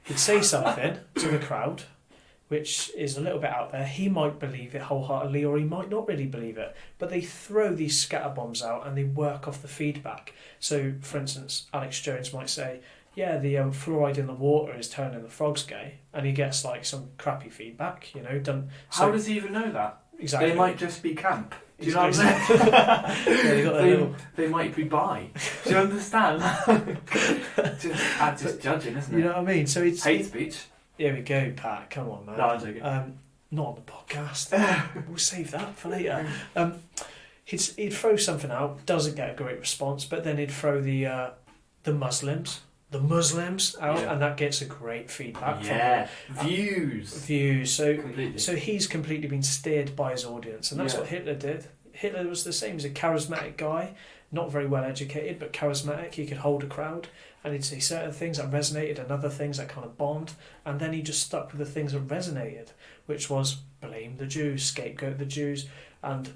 he'd say something to the crowd, which is a little bit out there. He might believe it wholeheartedly, or he might not really believe it. But they throw these scatter bombs out and they work off the feedback. So, for instance, Alex Jones might say, yeah, the fluoride in the water is turning the frogs gay, and he gets like some crappy feedback, done. How does he even know that? Exactly. They might just be camp. Do you know what I'm saying? Yeah, they might be bi. Do you understand? just judging, isn't it? You know what I mean? So it's hate speech. Here we go, Pat. Come on, man. No, I'm joking. Not on the podcast. We'll save that for later. He'd throw something out, doesn't get a great response, but then he'd throw the Muslims out, and that gets a great feedback. Yeah, views. So completely. So he's completely been steered by his audience, and that's what Hitler did. Hitler was the same. He's a charismatic guy, not very well educated, but charismatic. He could hold a crowd, and he'd say certain things that resonated and other things that kind of bombed, and then he just stuck with the things that resonated, which was blame the Jews, scapegoat the Jews, and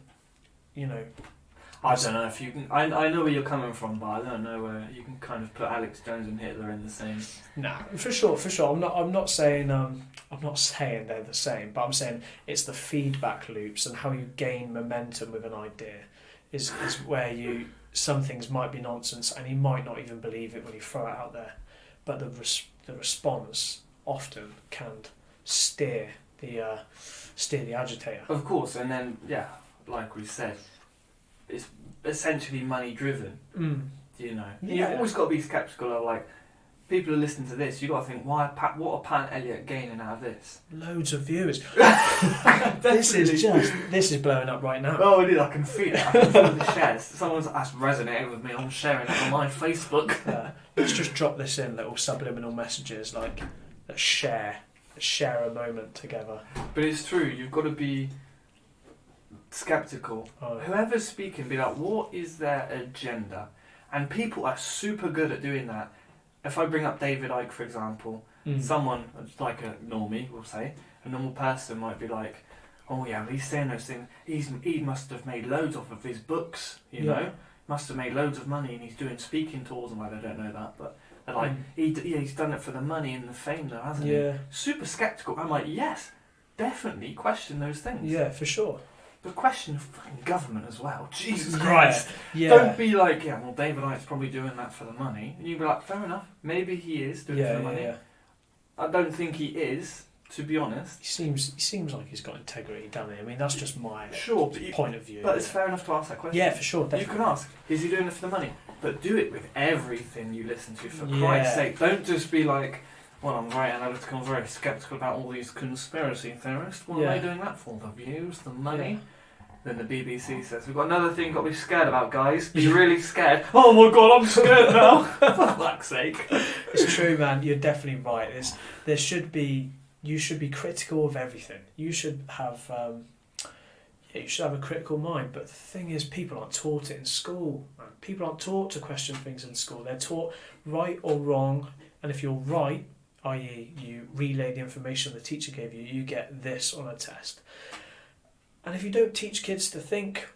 I don't know if you can. I know where you're coming from, but I don't know where you can kind of put Alex Jones and Hitler in the same. Nah, for sure. I'm not saying they're the same, but I'm saying it's the feedback loops and how you gain momentum with an idea is where some things might be nonsense and you might not even believe it when you throw it out there, but the response often can steer the agitator. Of course, and then like we said, it's essentially money driven. You've always got to be skeptical of, like, people who listen to this. You've got to think, what are Pat and Elliot gaining out of this? Loads of viewers. This is blowing up right now. Oh, it is. I can feel it. I can feel the shares. That's resonating with me. I'm sharing it on my Facebook. Let's just drop this in, little subliminal messages like let's share a moment together. But it's true. You've got to be skeptical. Whoever's speaking, be like, what is their agenda? And people are super good at doing that. If I bring up David Icke, for example, someone like a normie, we'll say, a normal person might be like, oh yeah, well, he's saying those things. He must have made loads off of his books, you know. Must have made loads of money, and he's doing speaking tours. And I don't know that, but they're like, he's done it for the money and the fame, though, hasn't he? Super skeptical. I'm like, yes, definitely question those things. Yeah, for sure. But question fucking government as well. Jesus Christ. Yeah. Don't be like, well, David Icke's probably doing that for the money. And you'd be like, fair enough. Maybe he is doing it for the money. Yeah. I don't think he is, to be honest. He seems like he's got integrity, doesn't he? I mean, that's just my point of view. But it's fair enough to ask that question. Yeah, for sure. Definitely. You can ask, is he doing it for the money? But do it with everything you listen to, for Christ's sake. Don't just be like, well, I'm very analytical, I'm very sceptical about all these conspiracy theorists. What are they doing that for? The views, the money? Then the BBC says, we've got another thing you've got to be scared about, guys. Be really scared. Oh my God, I'm scared now. For fuck's sake. It's true, man. You're definitely right. You should be critical of everything. You should have a critical mind. But the thing is, people aren't taught it in school. Man. People aren't taught to question things in school. They're taught right or wrong. And if you're right, i.e. you relay the information the teacher gave you, you get this on a test. And if you don't teach kids to think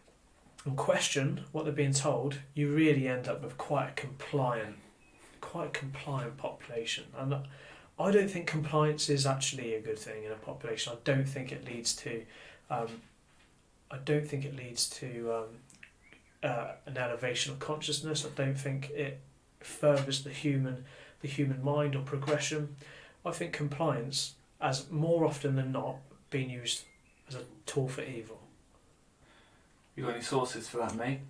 and question what they're being told, you really end up with quite a compliant population. And I don't think compliance is actually a good thing in a population. I don't think it leads to an elevation of consciousness. I don't think it furthers the human mind or progression. I think compliance, as more often than not, being used as a tool for evil. You got any sources for that, mate?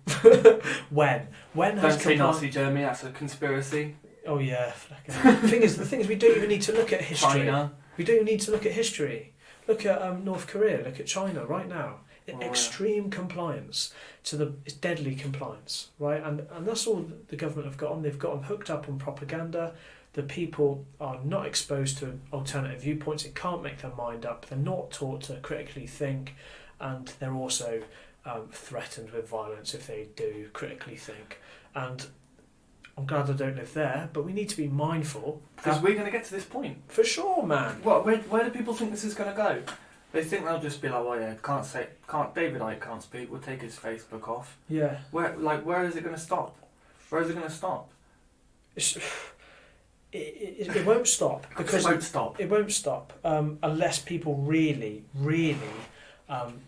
When Don't say Nazi Germany. That's a conspiracy. Oh yeah. The thing is, we don't even need to look at history. China. We don't even need to look at history. Look at North Korea. Look at China right now. Extreme compliance it's deadly compliance, right? And that's all the government have got on. They've got them hooked up on propaganda. The people are not exposed to alternative viewpoints. They can't make their mind up. They're not taught to critically think, and they're also threatened with violence if they do critically think. And I'm glad I don't live there, but we need to be mindful. Because we're going to get to this point. For sure, man. Where do people think this is going to go? They think they'll just be like, well, yeah, David Icke can't speak, we'll take his Facebook off. Yeah. Where is it going to stop? Where is it going to stop? it won't stop because it won't stop. It won't stop unless people really, really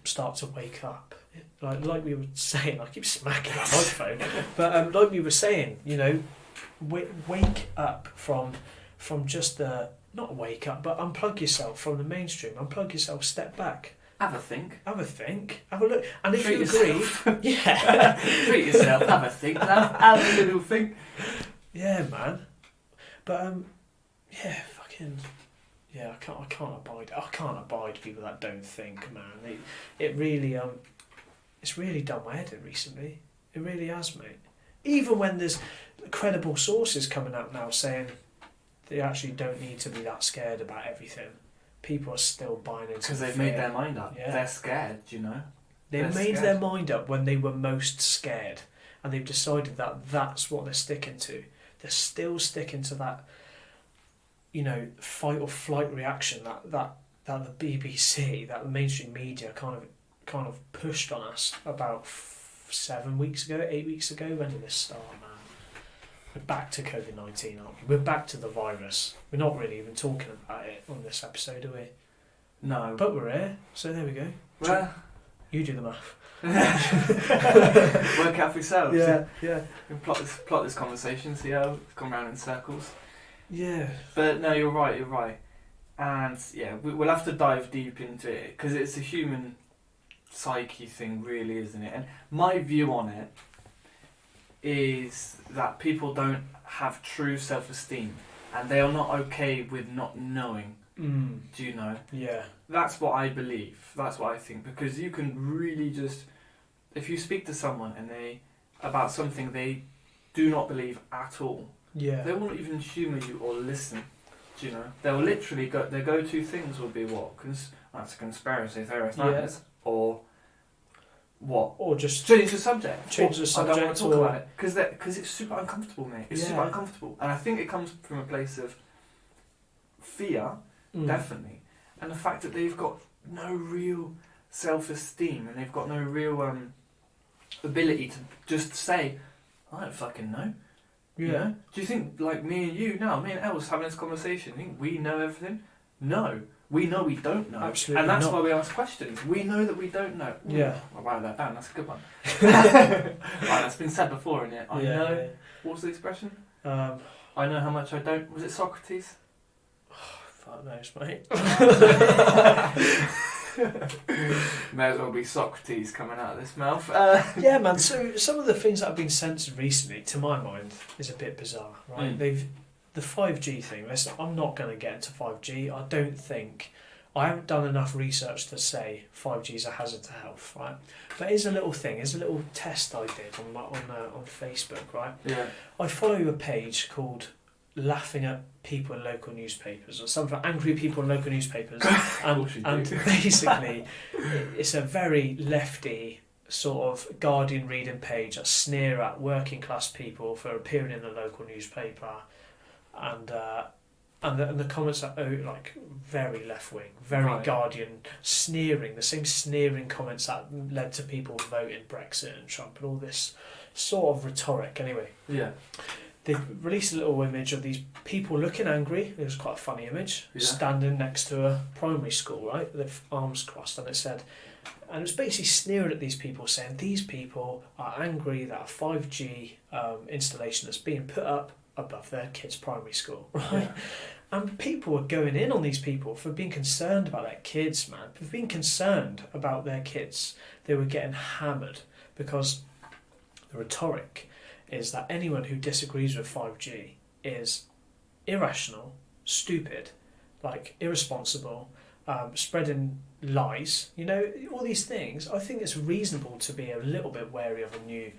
start to wake up. Like we were saying, I keep smacking the microphone, but like we were saying, you know, wake up from just the not wake up, but unplug yourself from the mainstream. Unplug yourself. Step back. Have a think. Have a think. Have a look. And if Treat you yourself. agree, yeah, treat yourself. Have a think. Have a little think. Yeah, man. But yeah, fucking. Yeah, I can't abide people that don't think, man. It really it's really done my head in recently. It really has, mate. Even when there's credible sources coming out now saying they actually don't need to be that scared about everything, people are still buying into because they've fear. made their mind up. Yeah. They're scared, you know. They made their mind up when they were most scared, and they've decided that that's what they're sticking to. They're still sticking to that, you know, fight or flight reaction that the BBC, that the mainstream media kind of pushed on us about 7 weeks ago, 8 weeks ago. When did this start, man? We're back to COVID-19, aren't we? We're back to the virus. We're not really even talking about it on this episode, are we? No. But we're here, so there we go. Well, You do the math. work out for yourselves. Yeah. We plot this conversation, see how it's gone round in circles. Yeah. But no, you're right. And yeah, we'll have to dive deep into it because it's a human psyche thing, really, isn't it? And my view on it is that people don't have true self-esteem and they are not okay with not knowing. Do you know? Yeah. That's what I believe. That's what I think. Because you can really just, if you speak to someone and about something they do not believe at all, Yeah. they won't even humour you or listen. Do you know? They'll literally their go-to things will be what? That's a conspiracy theorist, madness, or what? Or just Change the subject. Change the I don't want subject to talk or- about it because it's super uncomfortable, mate. It's super Yeah. uncomfortable, and I think it comes from a place of fear. Definitely, and the fact that they've got no real self-esteem and they've got no real ability to just say, I don't fucking know. Yeah. You know? Do you think, like me and Els having this conversation, you think we know everything? No, we know we don't know. Absolutely and that's not. why we ask questions. We know that we don't know. Ooh, Yeah. I'll write that down. That's a good one. Right, that's been said before, isn't it? I know. What was the expression? I know how much I don't. Was it Socrates? Fuck knows, mate. May as well be Socrates coming out of this mouth. Yeah, man. So some of the things that have been censored recently, to my mind, is a bit bizarre, right? The 5G thing. Listen, I'm not going to get into 5G. I haven't done enough research to say 5G is a hazard to health, right? But here's a little thing. Here's a little test I did on Facebook, right? Yeah. I follow a page called Laughing at People in Local Newspapers, or something, angry people in local newspapers, and basically it's a very lefty sort of Guardian reading page that sneer at working class people for appearing in a local newspaper, and the comments are like very left wing, very Right. Guardian, sneering, the same sneering comments that led to people voting Brexit and Trump and all this sort of rhetoric. Anyway, Yeah. they released a little image of these people looking angry. It was quite a funny image, Yeah. standing next to a primary school, right, with arms crossed, and it was basically sneering at these people, saying these people are angry that a 5G installation is being put up above their kids' primary school, right? Yeah. And people were going in on these people for being concerned about their kids, man. For being concerned about their kids. They were getting hammered because the rhetoric is that anyone who disagrees with 5G is irrational, stupid, like irresponsible, spreading lies, you know, all these things. I think it's reasonable to be a little bit wary of a new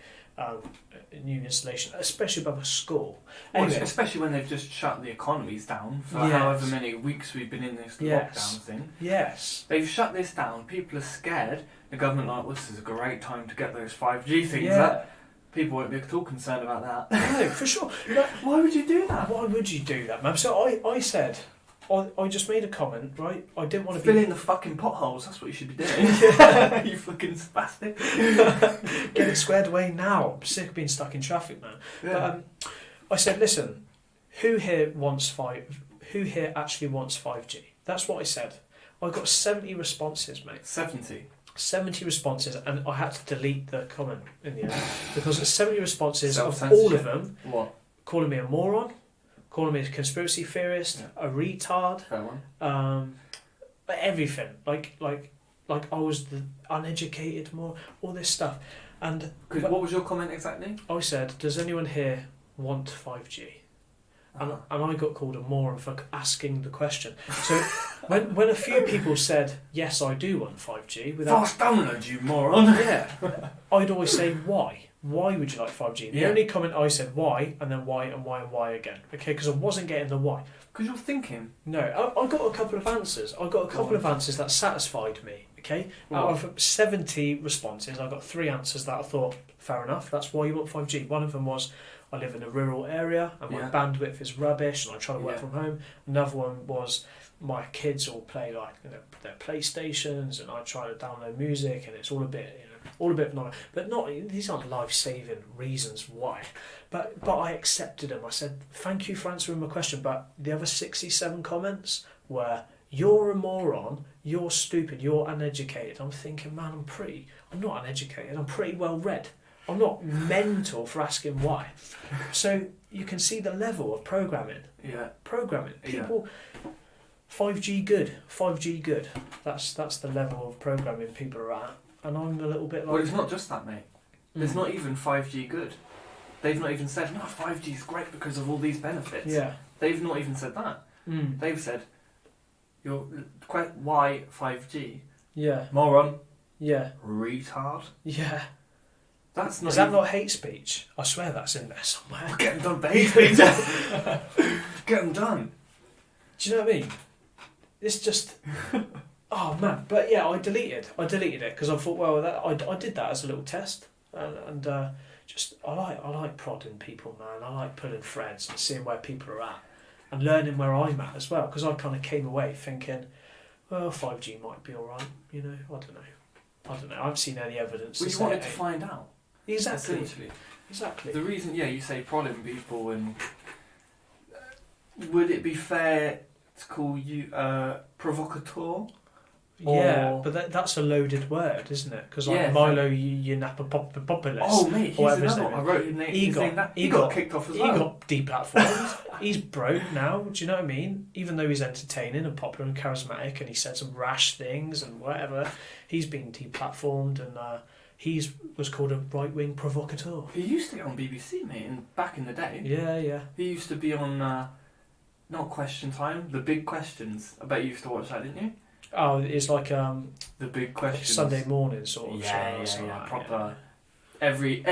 installation, especially above a school. Anyway, Well, especially when they've just shut the economies down for Yes. however many weeks we've been in this lockdown thing. Yes. They've shut this down. People are scared. The government like, well, this is a great time to get those 5G things Yeah. up. People won't be at all concerned about that. No, for sure. No, Why would you do that? why would you do that, man? So I said, I just made a comment, right? I didn't want to Fill be... in the fucking potholes. That's what you should be doing. You fucking spastic. Get it squared away now. I'm sick of being stuck in traffic, man. Yeah. But I said, listen, Who here wants Who here actually wants 5G? That's what I said. I got 70 responses, mate. 70 responses, and I had to delete the comment in the end because it's 70 responses of all of them. What? Calling me a moron, calling me a conspiracy theorist, a retard. Fair one. Everything. Like I was the uneducated, all this stuff. And What was your comment exactly? I said, does anyone here want 5G? And I got called a moron for asking the question. So when a few people said, yes, I do want 5G, without fast download, you moron. Yeah, I'd always say, why? Why would you like 5G? The only comment I said, why, and then why, and why, and why again. Okay, because I wasn't getting the why. Because you're thinking. No, I got a couple of answers. I got a couple of answers that satisfied me. Okay, out of 70 responses, I got 3 answers that I thought, fair enough, that's why you want 5G. One of them was, I live in a rural area and my bandwidth is rubbish and I try to work from home. Another one was, my kids all play their PlayStations and I try to download music and it's all a bit annoying. But these aren't life-saving reasons why. But I accepted them. I said, thank you for answering my question. But the other 67 comments were, you're a moron, you're stupid, you're uneducated. I'm thinking, man, I'm not uneducated, I'm pretty well read. I'm not mental for asking why. So you can see the level of programming. Yeah. Programming. People, 5G good. That's the level of programming people are at. And I'm a little bit like... Well, it's not just that, mate. It's not even 5G good. They've not even said, no, 5G is great because of all these benefits. Yeah. They've not even said that. They've said, why 5G? Yeah. Moron. Yeah. Retard. Yeah. That's not. Is that not hate speech? I swear that's in there somewhere. Get them done for hate speech. Get them done. Do you know what I mean? It's just, oh man. But yeah, I deleted it because I thought, well, I did that as a little test, and just I like prodding people, man. I like pulling threads and seeing where people are at, and learning where I'm at as well. Because I kind of came away thinking, well, 5G might be all right. You know, I don't know. I haven't seen any evidence. Well, you wanted to find out. Exactly. Essentially. Exactly. The reason, you say prodding people, and would it be fair to call you provocateur? Yeah, but that's a loaded word, isn't it? Because Milo Yiannopoulos. Oh, mate, he's another one. I wrote his name. He got kicked off as well. He got deplatformed. He's broke now. Do you know what I mean? Even though he's entertaining and popular and charismatic, and he said some rash things and whatever, he's been deplatformed, and he was called a right-wing provocateur. He used to get on BBC, mate, back in the day. Yeah. He used to be on, not Question Time, The Big Questions. I bet you used to watch that, didn't you? Oh, it's like The Big Questions. Sunday morning sort of show. Yeah, proper. Every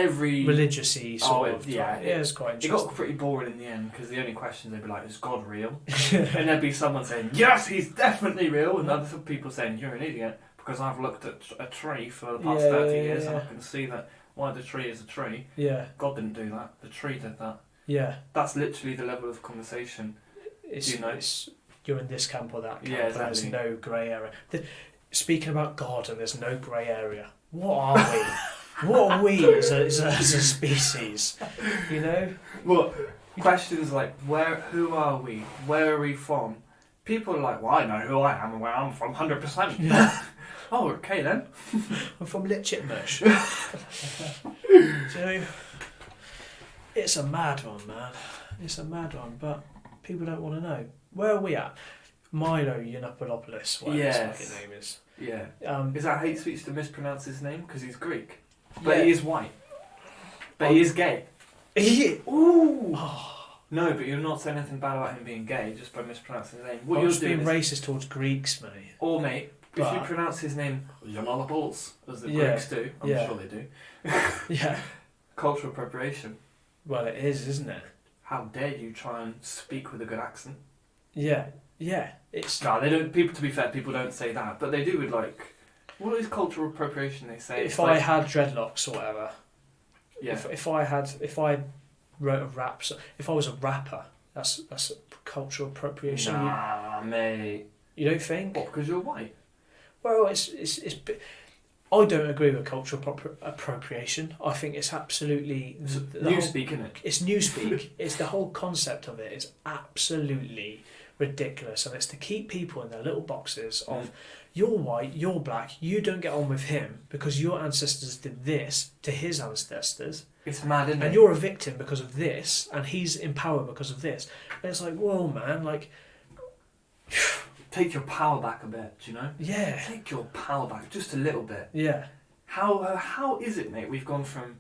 religious-y sort of. Yeah, it's quite interesting. It got pretty boring in the end because the only questions they'd be like, is God real? And there'd be someone saying, yes, he's definitely real, and other people saying, you're an idiot because I've looked at a tree for the past 30 years and I can see that why the tree is a tree. Yeah. God didn't do that. The tree did that. Yeah. That's literally the level of conversation. You're in this camp or that camp. Yeah, exactly. There's no grey area. Speaking about God and there's no grey area, what are we? What are we as a species? You know? Well, questions like, who are we? Where are we from? People are like, well, I know who I am and where I'm from 100%. Yeah. Oh, okay then. I'm from Litchitmush. So, it's a mad one, man. It's a mad one, but people don't want to know. Where are we at? Milo Yiannopoulos, whatever his fucking name is. Yeah. Is that hate speech to mispronounce his name? Because he's Greek. But he is white. But he is gay. Ooh! No, but you're not saying anything bad about him being gay just by mispronouncing his name. What you're you're just doing being racist towards Greeks, mate. Or, mate, if you pronounce his name Yiannopoulos, as the Greeks do, I'm sure they do. Yeah. Cultural appropriation. Well, it is, isn't it? How dare you try and speak with a good accent? Yeah. It's no, they don't. People, to be fair, people don't say that, but they do with like, what is cultural appropriation? They say if I had dreadlocks or whatever. Yeah. If I wrote a rap, if I was a rapper, that's cultural appropriation. Nah, mate. You don't think? What? Because you're white. Well, I don't agree with cultural appropriation. I think it's absolutely Newspeak, isn't it? It's newspeak. It's the whole concept of it is absolutely ridiculous, and it's to keep people in their little boxes of you're white, you're black, you don't get on with him because your ancestors did this to his ancestors. It's mad, isn't it? And you're a victim because of this, and he's in power because of this. And it's like, whoa, man, like. Take your power back a bit, do you know? Yeah. Take your power back just a little bit. Yeah. How is it, mate? We've gone from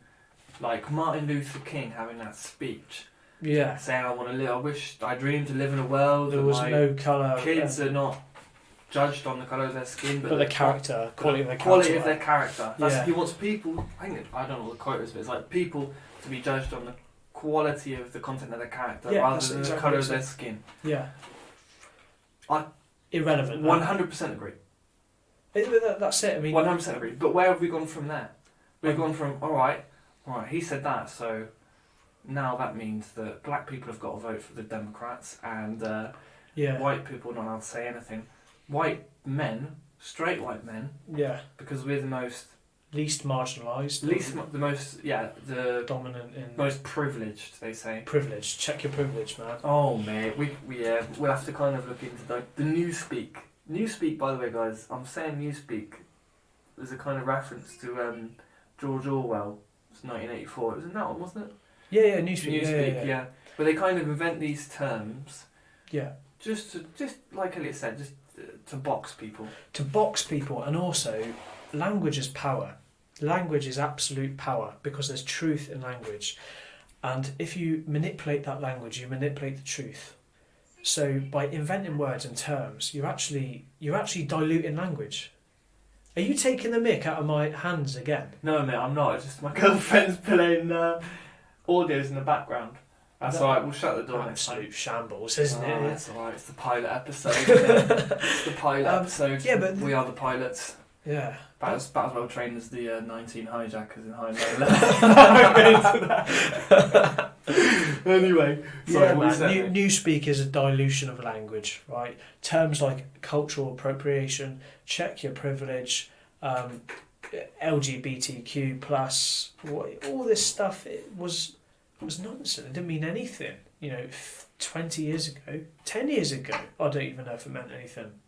like Martin Luther King having that speech, saying I dream to live in a world there where was my no colour. kids are not judged on the colour of their skin, but the character, quality of their character. Quality of their character. Yeah. He wants people. I don't know what the quote is, but it's like people to be judged on the quality of the content of their character rather than the colour of their skin. Yeah. Irrelevant. 100% agree. That's it. I mean, 100% agree. But where have we gone from there? We've gone from all right. He said that, so now that means that black people have got to vote for the Democrats, and white people are not allowed to say anything. White men, straight white men, because we're the least marginalised, the dominant in most privileged. They say privileged. Check your privilege, man. Oh mate, we'll have to kind of look into the newspeak. Newspeak, by the way, guys. I'm saying newspeak. There's a kind of reference to George Orwell. It's 1984. It was in that one, wasn't it? Yeah, newspeak. Yeah. But they kind of invent these terms. Yeah. Just like Elliot said, just to box people. To box people, and also, language is power. Language is absolute power because there's truth in language, and if you manipulate that language, you manipulate the truth. So by inventing words and terms, you're actually diluting language. Are you taking the mick out of my hands again? No, mate, I'm not. It's just my girlfriend's playing audios in the background. That's alright, we'll shut the door next time. Absolute shambles, isn't it? That's alright, it's the pilot episode. It's the pilot episode. Yeah, but we are the pilots. Yeah. About as well trained as the 19 hijackers in High Low. Anyway, sorry, newspeak is a dilution of language, right? Terms like cultural appropriation, check your privilege, LGBTQ plus, all this stuff, it was nonsense. It didn't mean anything. 20 years ago, 10 years ago, I don't even know if it meant anything.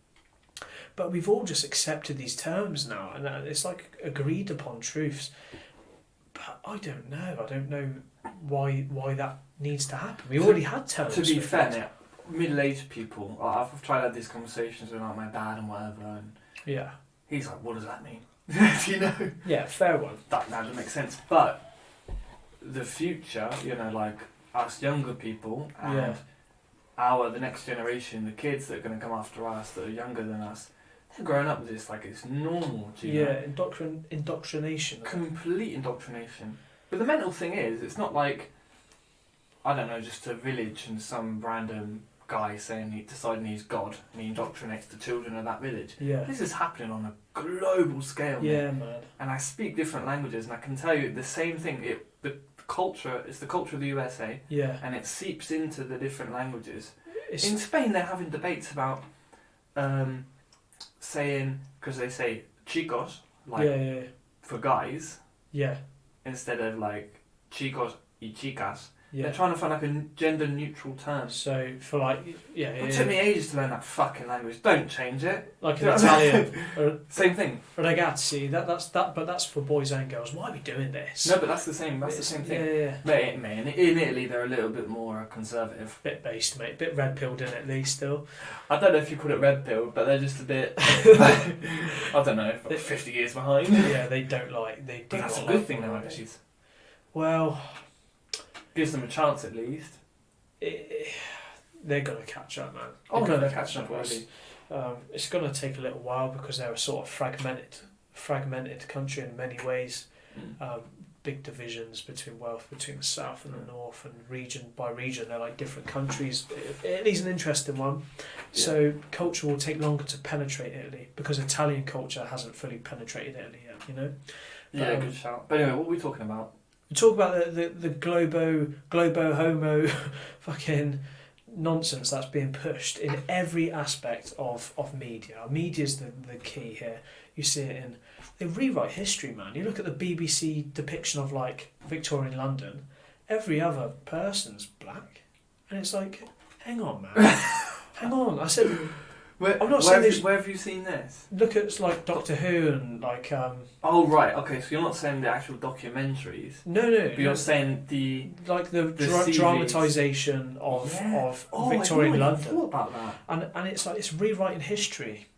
But we've all just accepted these terms now, and it's like agreed upon truths. But I don't know. I don't know why that needs to happen. We already had terms. To be fair, now, middle-aged people, I've tried to have these conversations with like my dad and whatever, and he's like, "What does that mean?" You know? Yeah, fair one. That doesn't make sense. But the future, like us younger people and the next generation, the kids that are going to come after us that are younger than us, they're growing up with this like it's normal. Indoctrination. Complete indoctrination. But the mental thing is, it's not like, I don't know, just a village and some random guy deciding he's God and he indoctrinates the children of that village. Yeah. This is happening on a global scale. Yeah, man. And I speak different languages, and I can tell you the same thing. It's the culture of the USA. Yeah. And it seeps into the different languages. In Spain, they're having debates about saying, because they say chicos, for guys, instead of like chicos y chicas. They're trying to find like a gender neutral term. So for like, it took me ages to learn that fucking language. Don't change it. Like in Italian, same thing. Ragazzi, but that's for boys and girls. Why are we doing this? No, but that's the same. That's the same thing. Yeah. Mate, in Italy, they're a little bit more conservative. Bit based, mate. Bit red pilled in at least still. I don't know if you call it red pilled, but they're just a bit. I don't know. 50 years behind. Yeah, they don't like. But that's a good thing nowadays. Well. Gives them a chance at least. They're going to catch up, man. They're catching up already. It's going to take a little while because they're a sort of fragmented country in many ways. Big divisions between wealth between the south and the north, and region by region they're like different countries. Italy's an interesting one. So culture will take longer to penetrate Italy because Italian culture hasn't fully penetrated Italy yet, Good shout. But anyway, what are we talking about? We talk about the globo homo fucking nonsense that's being pushed in every aspect of media. Media's the key here. You see it in... They rewrite history, man. You look at the BBC depiction of, like, Victorian London, every other person's black. And it's like, hang on, man. Hang on. I said... I'm not saying where have you seen this? Look at, like, Doctor Who and, like... Oh, right, okay, so you're not saying the actual documentaries. No. But you're saying the... Like the CVs. dramatisation of Victorian I London. thought about that. And it's like, it's rewriting history.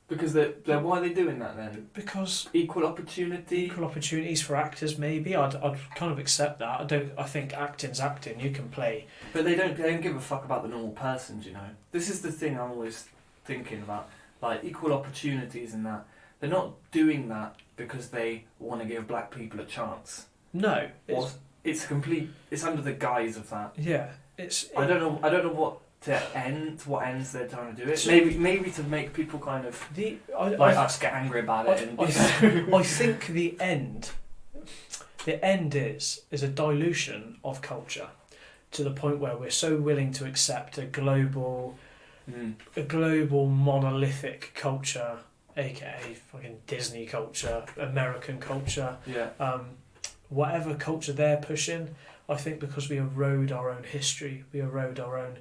Because why are they doing that then? Because equal opportunities for actors, maybe. I'd kind of accept that. I think acting's acting. You can play, but they don't give a fuck about the normal persons. You know, this is the thing I'm always thinking about. Like equal opportunities and that. They're not doing that because they want to give black people a chance. No, it's under the guise of that. Yeah, I don't know what ends they're trying to do it. Maybe to make people kind of us get angry about it. I think the end is a dilution of culture to the point where we're so willing to accept a global monolithic culture, aka fucking Disney culture, American culture, whatever culture they're pushing. I think because we erode our own history, we erode our own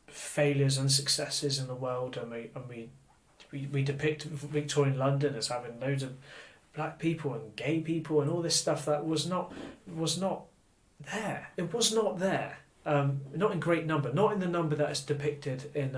failures and successes in the world, and we depict Victorian London as having loads of black people and gay people and all this stuff that was not there. It was not there. Not in great number. Not in the number that is depicted in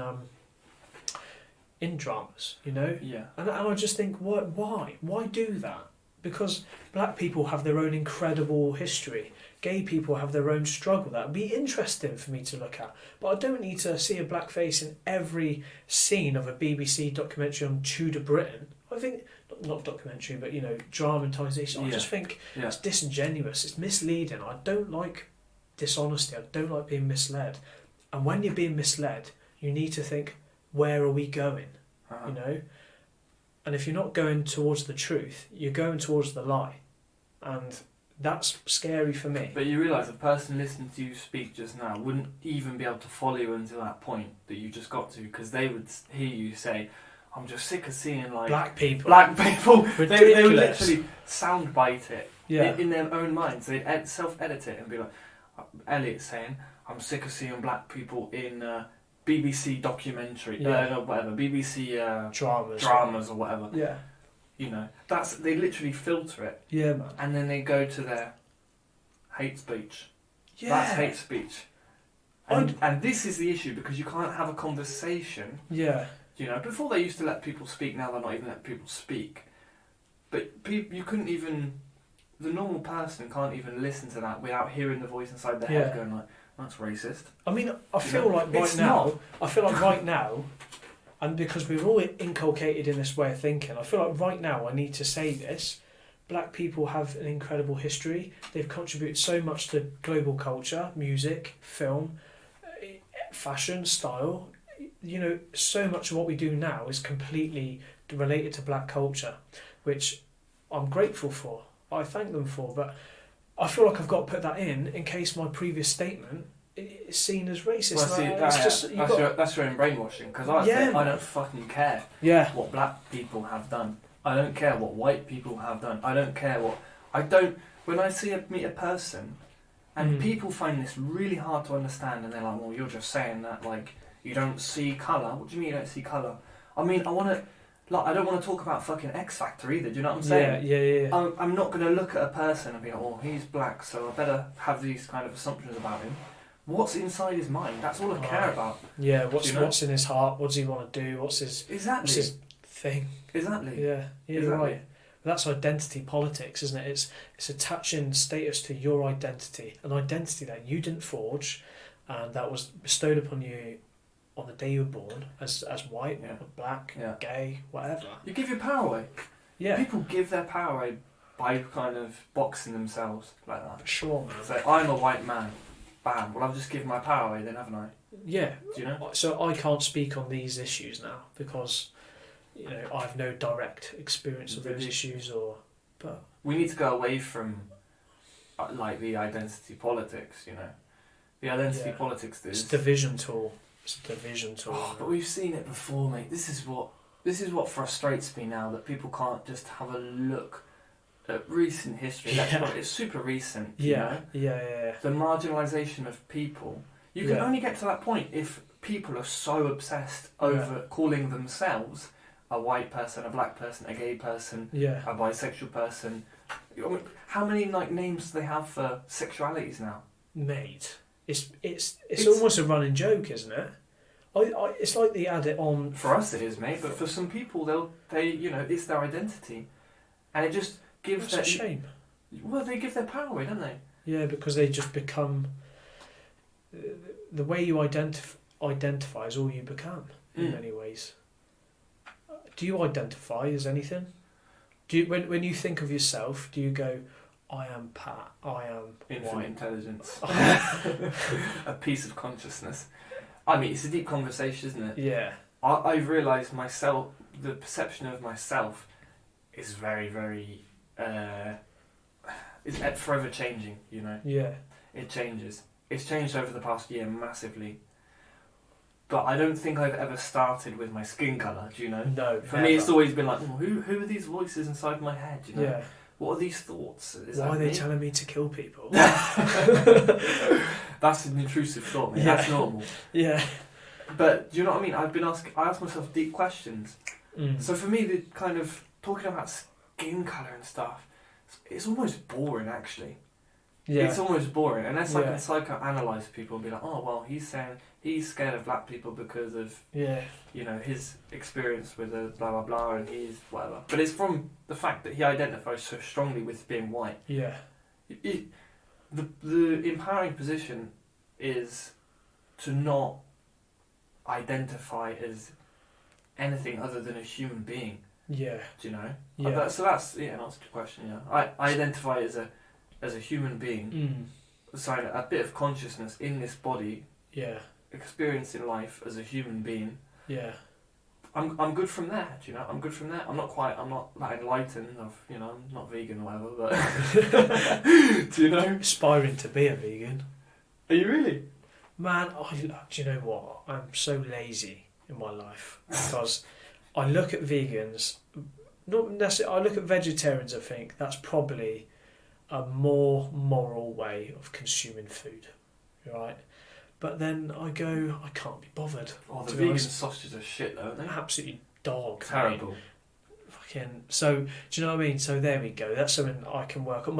dramas. You know. Yeah. And I just think, why do that? Because black people have their own incredible history. Gay people have their own struggle. That would be interesting for me to look at. But I don't need to see a black face in every scene of a BBC documentary on Tudor Britain. I think, not documentary, but, dramatisation. I just think it's disingenuous. It's misleading. I don't like dishonesty. I don't like being misled. And when you're being misled, you need to think, where are we going? Uh-huh. You know? And if you're not going towards the truth, you're going towards the lie. And that's scary for me. But you realise the person listening to you speak just now wouldn't even be able to follow you until that point that you just got to, because they would hear you say, I'm just sick of seeing like black people. They would literally soundbite it in their own minds. They'd self-edit it and be like, Elliot's saying, I'm sick of seeing black people in BBC documentary, whatever, BBC dramas or whatever. Yeah. You know, they literally filter it. Yeah, man. And then they go to their hate speech. Yeah. That's hate speech. And this is the issue, because you can't have a conversation. Yeah. You know, before they used to let people speak, now they're not even letting people speak. But you couldn't even... The normal person can't even listen to that without hearing the voice inside their head going like, that's racist. I mean, I feel like right now, and because we're all inculcated in this way of thinking, I feel like right now I need to say this. Black people have an incredible history. They've contributed so much to global culture, music, film, fashion, style. You know, so much of what we do now is completely related to black culture, which I'm grateful for. I thank them for, but I feel like I've got to put that in case my previous statement is seen as racist. Well, see, that's your own brainwashing, because I don't fucking care what black people have done. I don't care what white people have done. I don't care what... When I meet a person, and people find this really hard to understand, and they're like, well, you're just saying that, like, you don't see colour. What do you mean you don't see colour? I mean, I don't want to talk about fucking X Factor either, do you know what I'm saying? Yeah. I'm not going to look at a person and be like, oh, he's black, so I better have these kind of assumptions about him. What's inside his mind? That's all I care about. Yeah, what's in his heart? What does he want to do? What's his thing? Exactly. Yeah, you're right. That's identity politics, isn't it? It's attaching status to your identity, an identity that you didn't forge, and that was bestowed upon you on the day you were born as white, or black, gay, whatever. You give your power away. Yeah. People give their power away by kind of boxing themselves like that. Sure, man. So I'm a white man. Bam. Well, I've just given my power away then, haven't I? Yeah. Do you know? So I can't speak on these issues now because, you know, I have no direct experience of those issues but... We need to go away from, like, the identity politics, you know. The identity Yeah. politics do. It's a division tool. It's a division tool. Oh, but we've seen it before, mate. This is what frustrates me now, that people can't just have a look at recent history. Yeah. It's super recent. You know? Yeah. The marginalisation of people. You can only get to that point if people are so obsessed over calling themselves a white person, a black person, a gay person, Yeah. a bisexual person. I mean, how many names do they have for sexualities now? Mate, it's almost a running joke, isn't it? It's like they add it on. For us, it is, mate. But for some people, they it's their identity, and it just gives That's a shame. Well, they give their power away, don't they? Yeah, because they just become. The way you identify is all you become in many ways. Do you identify as anything? Do you, when you think of yourself, do you go, I am Pat, I am infinite white. intelligence, a piece of consciousness? I mean, it's a deep conversation, isn't it? Yeah. I've realised myself, the perception of myself is very, very, it's forever changing, you know? Yeah. It changes. It's changed over the past year massively. But I don't think I've ever started with my skin colour, do you know? No. For me, it's always been like, who are these voices inside my head, you know? Yeah. What are these thoughts? Why are they telling me to kill people? That's an intrusive thought, mate. Yeah. That's normal. Yeah. But do you know what I mean? I ask myself deep questions. Mm. So for me, the kind of talking about skin colour and stuff, it's almost boring, actually. Yeah. It's almost boring, unless I can psychoanalyse people and be like, oh, well, he's saying he's scared of black people because of, his experience with a blah, blah, blah, and he's whatever. But it's from the fact that he identifies so strongly with being white. Yeah. The empowering position is to not identify as anything other than a human being. Yeah. Do you know? Yeah. So that's an answer to the question, yeah. I identify as a human being, sorry, a bit of consciousness in this body, experiencing life as a human being. Yeah. I'm good from there, do you know? I'm good from there. I'm not that enlightened I'm not vegan or whatever, but do you know? Aspiring to be a vegan. Are you really? Man, do you know what? I'm so lazy in my life because I look at vegans, not necessarily, I look at vegetarians and think that's probably a more moral way of consuming food, right? But then I go, I can't be bothered. Oh, the vegan sausages are shit though, aren't they? Absolutely dog. Terrible. Mate. Fucking. So do you know what I mean? So there we go. That's something I can work on.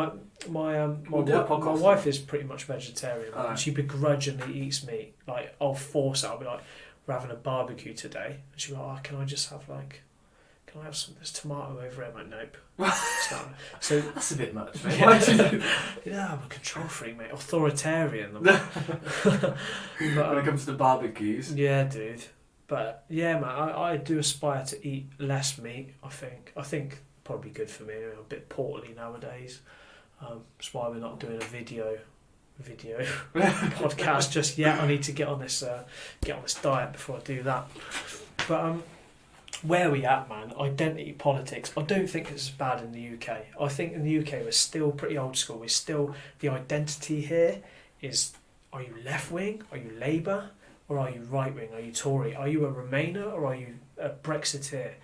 My wife is pretty much vegetarian. Right. She begrudgingly eats meat. Like I'll force her. I'll be like, we're having a barbecue today, and she'll be like, oh, can I just have can I have some? There's tomato over it. I'm like, nope. So that's a bit much, mate. Yeah, I'm a control freak, mate. Authoritarian. When it comes to barbecues. Yeah, dude. But yeah, man, I do aspire to eat less meat. I think probably good for me. I'm a bit portly nowadays. That's why we're not doing a video podcast just yet. I need to get on this diet before I do that. But where are we at, man? Identity politics. I don't think it's as bad in the UK. I think in the UK we're still pretty old school. We're still, the identity here is, are you left wing? Are you Labour? Or are you right wing? Are you Tory? Are you a Remainer or are you a Brexiteer?